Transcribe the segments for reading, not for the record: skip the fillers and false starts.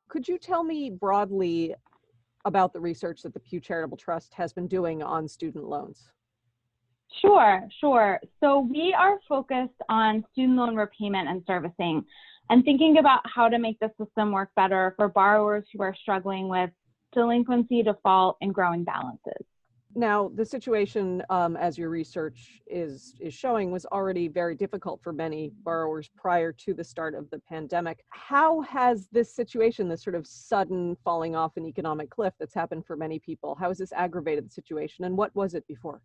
Could you tell me broadly about the research that the Pew Charitable Trust has been doing on student loans? Sure. So we are focused on student loan repayment and servicing and thinking about how to make the system work better for borrowers who are struggling with delinquency, default, and growing balances. Now, the situation, as your research is showing, was already very difficult for many borrowers prior to the start of the pandemic. How has this situation, this sort of sudden falling off an economic cliff that's happened for many people, how has this aggravated the situation, and what was it before?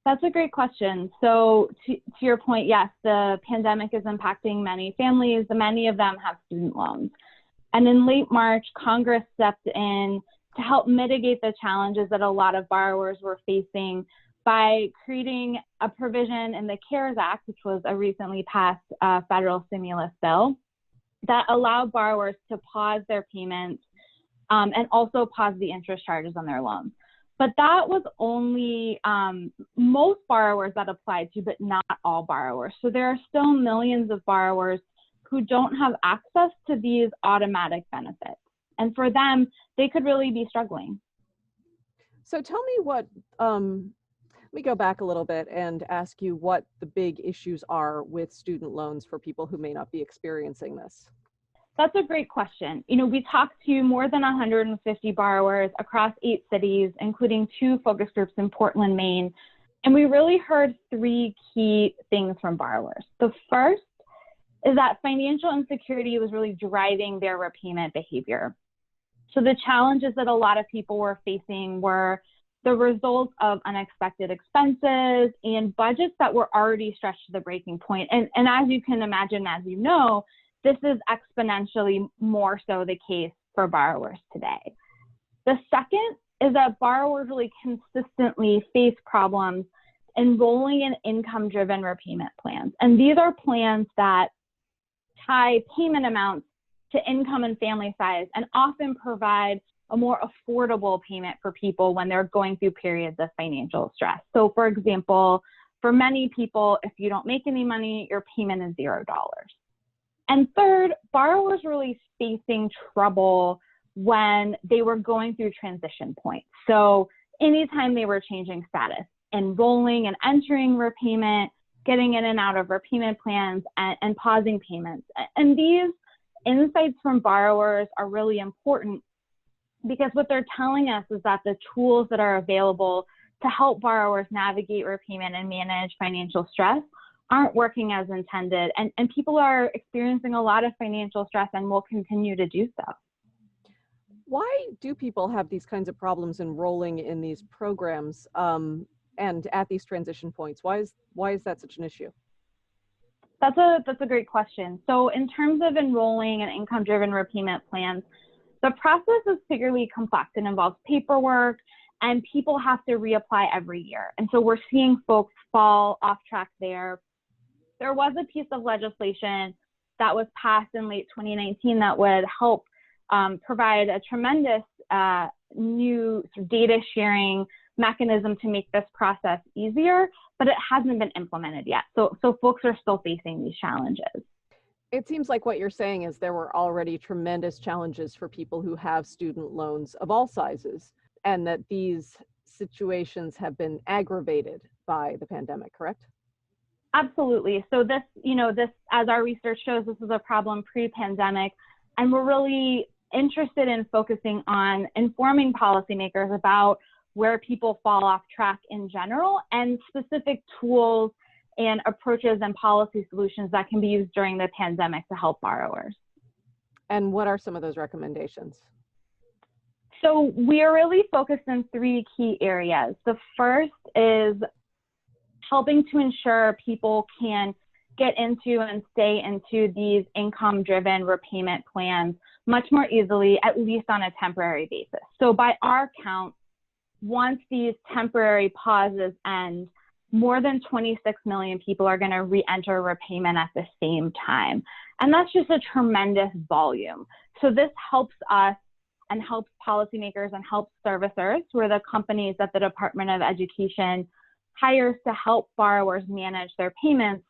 That's a great question. So to your point, yes, the pandemic is impacting many families. Many of them have student loans. And in late March, Congress stepped in to help mitigate the challenges that a lot of borrowers were facing by creating a provision in the CARES Act, which was a recently passed federal stimulus bill, that allowed borrowers to pause their payments and also pause the interest charges on their loans. But that was only most borrowers that applied to, but not all borrowers. So there are still millions of borrowers who don't have access to these automatic benefits. And for them, they could really be struggling. So tell me what, let me go back a little bit and ask you what the big issues are with student loans for people who may not be experiencing this. That's a great question. We talked to more than 150 borrowers across 8 cities, including 2 focus groups in Portland, Maine. And we really heard 3 key things from borrowers. The first is that financial insecurity was really driving their repayment behavior. So the challenges that a lot of people were facing were the result of unexpected expenses and budgets that were already stretched to the breaking point. And as you can imagine, as you know, this is exponentially more so the case for borrowers today. The second is that borrowers really consistently face problems enrolling in income-driven repayment plans. And these are plans that tie payment amounts to income and family size and often provide a more affordable payment for people when they're going through periods of financial stress. So for example, for many people, if you don't make any money, your payment is $0. And third, borrowers really facing trouble when they were going through transition points. So anytime they were changing status, enrolling and entering repayment, getting in and out of repayment plans, and pausing payments. And these insights from borrowers are really important because what they're telling us is that the tools that are available to help borrowers navigate repayment and manage financial stress aren't working as intended. And people are experiencing a lot of financial stress and will continue to do so. Why do people have these kinds of problems enrolling in these programs and at these transition points? Why is that such an issue? That's a great question. So in terms of enrolling in income-driven repayment plans, the process is particularly complex. It involves paperwork, and people have to reapply every year. And so we're seeing folks fall off track there. There was a piece of legislation that was passed in late 2019 that would help provide a tremendous new data sharing mechanism to make this process easier, but it hasn't been implemented yet. So folks are still facing these challenges. It seems like what you're saying is there were already tremendous challenges for people who have student loans of all sizes, and that these situations have been aggravated by the pandemic, correct? Absolutely. So this, as our research shows, this is a problem pre-pandemic, and we're really interested in focusing on informing policymakers about where people fall off track in general and specific tools and approaches and policy solutions that can be used during the pandemic to help borrowers. And what are some of those recommendations? So we are really focused in 3 key areas. The first is helping to ensure people can get into and stay into these income-driven repayment plans much more easily, at least on a temporary basis. So by our count, once these temporary pauses end, more than 26 million people are going to re-enter repayment at the same time. And that's just a tremendous volume. So this helps us and helps policymakers and helps servicers, who are the companies that the Department of Education hires to help borrowers manage their payments,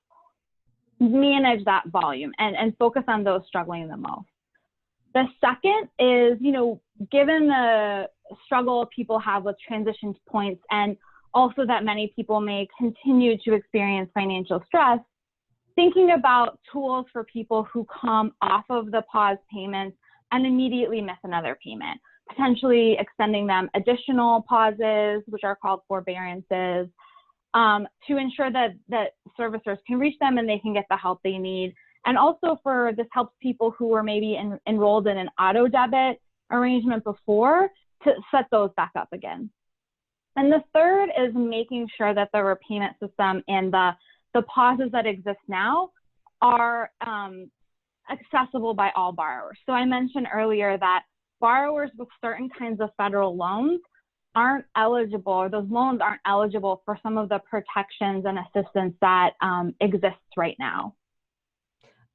manage that volume and focus on those struggling the most. The second is, given the struggle people have with transition points, and also that many people may continue to experience financial stress, thinking about tools for people who come off of the pause payments and immediately miss another payment, potentially extending them additional pauses, which are called forbearances, to ensure that servicers can reach them and they can get the help they need. And also this helps people who were maybe enrolled in an auto debit arrangement before to set those back up again. And the third is making sure that the repayment system and the pauses that exist now are accessible by all borrowers. So I mentioned earlier that borrowers with certain kinds of federal loans aren't eligible, or those loans aren't eligible for some of the protections and assistance that exists right now.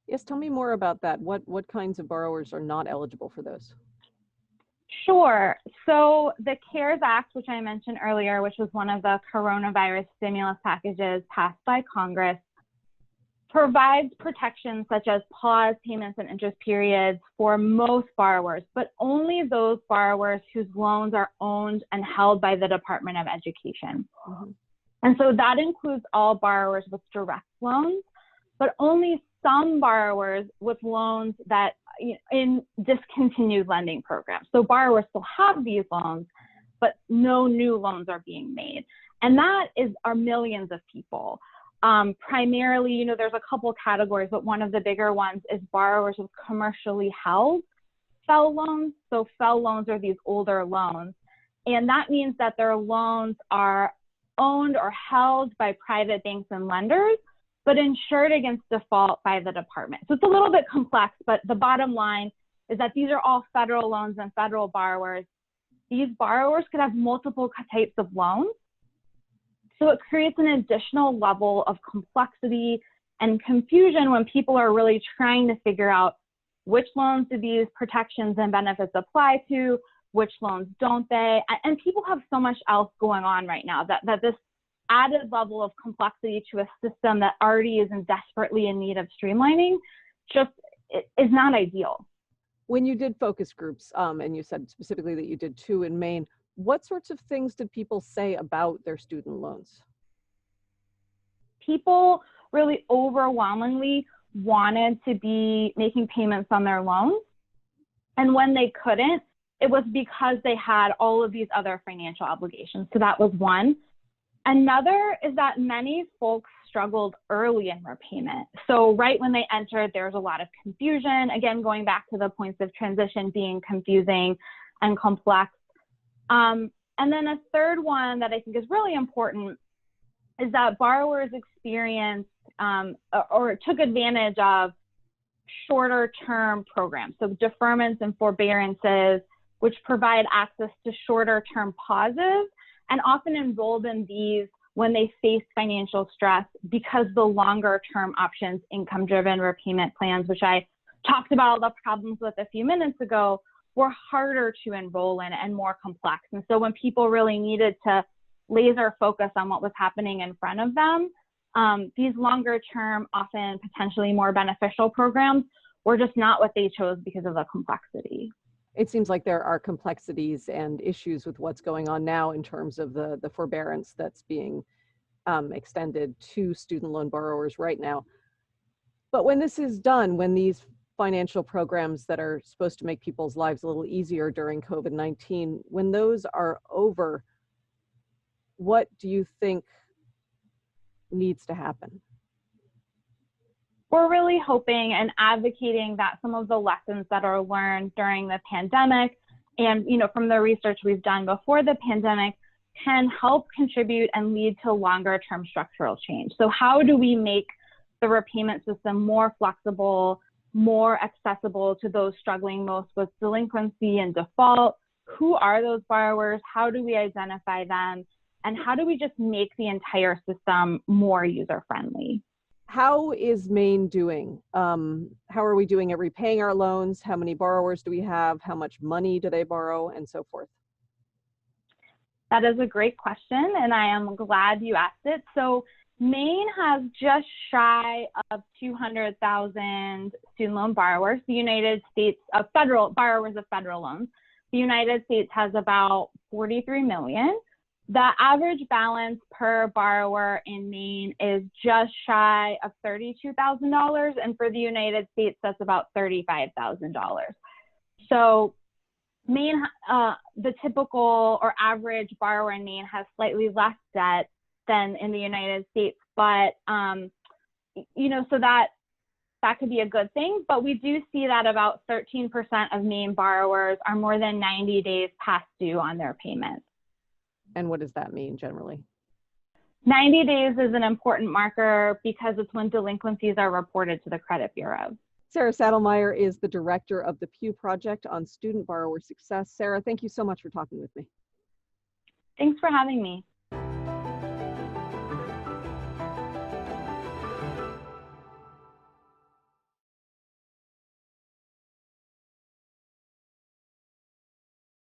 Yes, tell me more about that. What kinds of borrowers are not eligible for those? Sure. So the CARES Act, which I mentioned earlier, which was one of the coronavirus stimulus packages passed by Congress, provides protections such as pause payments and interest periods for most borrowers, but only those borrowers whose loans are owned and held by the Department of Education. Mm-hmm. And so that includes all borrowers with direct loans, but only some borrowers with loans that in discontinued lending programs. So borrowers still have these loans, but no new loans are being made. And that are millions of people. Primarily, there's a couple categories, but one of the bigger ones is borrowers with commercially held FFEL loans. So FFEL loans are these older loans. And that means that their loans are owned or held by private banks and lenders, but insured against default by the department. So it's a little bit complex, but the bottom line is that these are all federal loans and federal borrowers. These borrowers could have multiple types of loans. So it creates an additional level of complexity and confusion when people are really trying to figure out which loans do these protections and benefits apply to, which loans don't they? And people have so much else going on right now that this added level of complexity to a system that already is desperately in need of streamlining just is not ideal. When you did focus groups, and you said specifically that you did 2 in Maine, what sorts of things did people say about their student loans? People really overwhelmingly wanted to be making payments on their loans. And when they couldn't, it was because they had all of these other financial obligations. So that was one. Another is that many folks struggled early in repayment. So right when they entered, there was a lot of confusion. Again, going back to the points of transition being confusing and complex. And then a third one that I think is really important is that borrowers experienced or took advantage of shorter term programs. So deferments and forbearances, which provide access to shorter term pauses, and often enrolled in these when they faced financial stress because the longer term options, income driven repayment plans, which I talked about all the problems with a few minutes ago, were harder to enroll in and more complex. And so when people really needed to laser focus on what was happening in front of them, these longer term, often potentially more beneficial programs were just not what they chose because of the complexity. It seems like there are complexities and issues with what's going on now in terms of the forbearance that's being extended to student loan borrowers right now. But when this is done, when these financial programs that are supposed to make people's lives a little easier during COVID-19, when those are over, what do you think needs to happen? We're really hoping and advocating that some of the lessons that are learned during the pandemic and, from the research we've done before the pandemic can help contribute and lead to longer term structural change. So how do we make the repayment system more flexible, more accessible to those struggling most with delinquency and default? Who are those borrowers? How do we identify them? And how do we just make the entire system more user-friendly? How is Maine doing? How are we doing at repaying our loans? How many borrowers do we have? How much money do they borrow? And so forth. That is a great question, and I am glad you asked it. So Maine has just shy of 200,000 student loan borrowers. The United States of federal borrowers of federal loans. The United States has about 43 million. The average balance per borrower in Maine is just shy of $32,000, and for the United States, that's about $35,000. So Maine, the typical or average borrower in Maine has slightly less debt than in the United States, but so that could be a good thing. But we do see that about 13% of Maine borrowers are more than 90 days past due on their payments. And what does that mean generally? 90 days is an important marker because it's when delinquencies are reported to the credit bureau. Sarah Sattelmeyer is the director of the Pew Project on Student Borrower Success. Sarah, thank you so much for talking with me. Thanks for having me.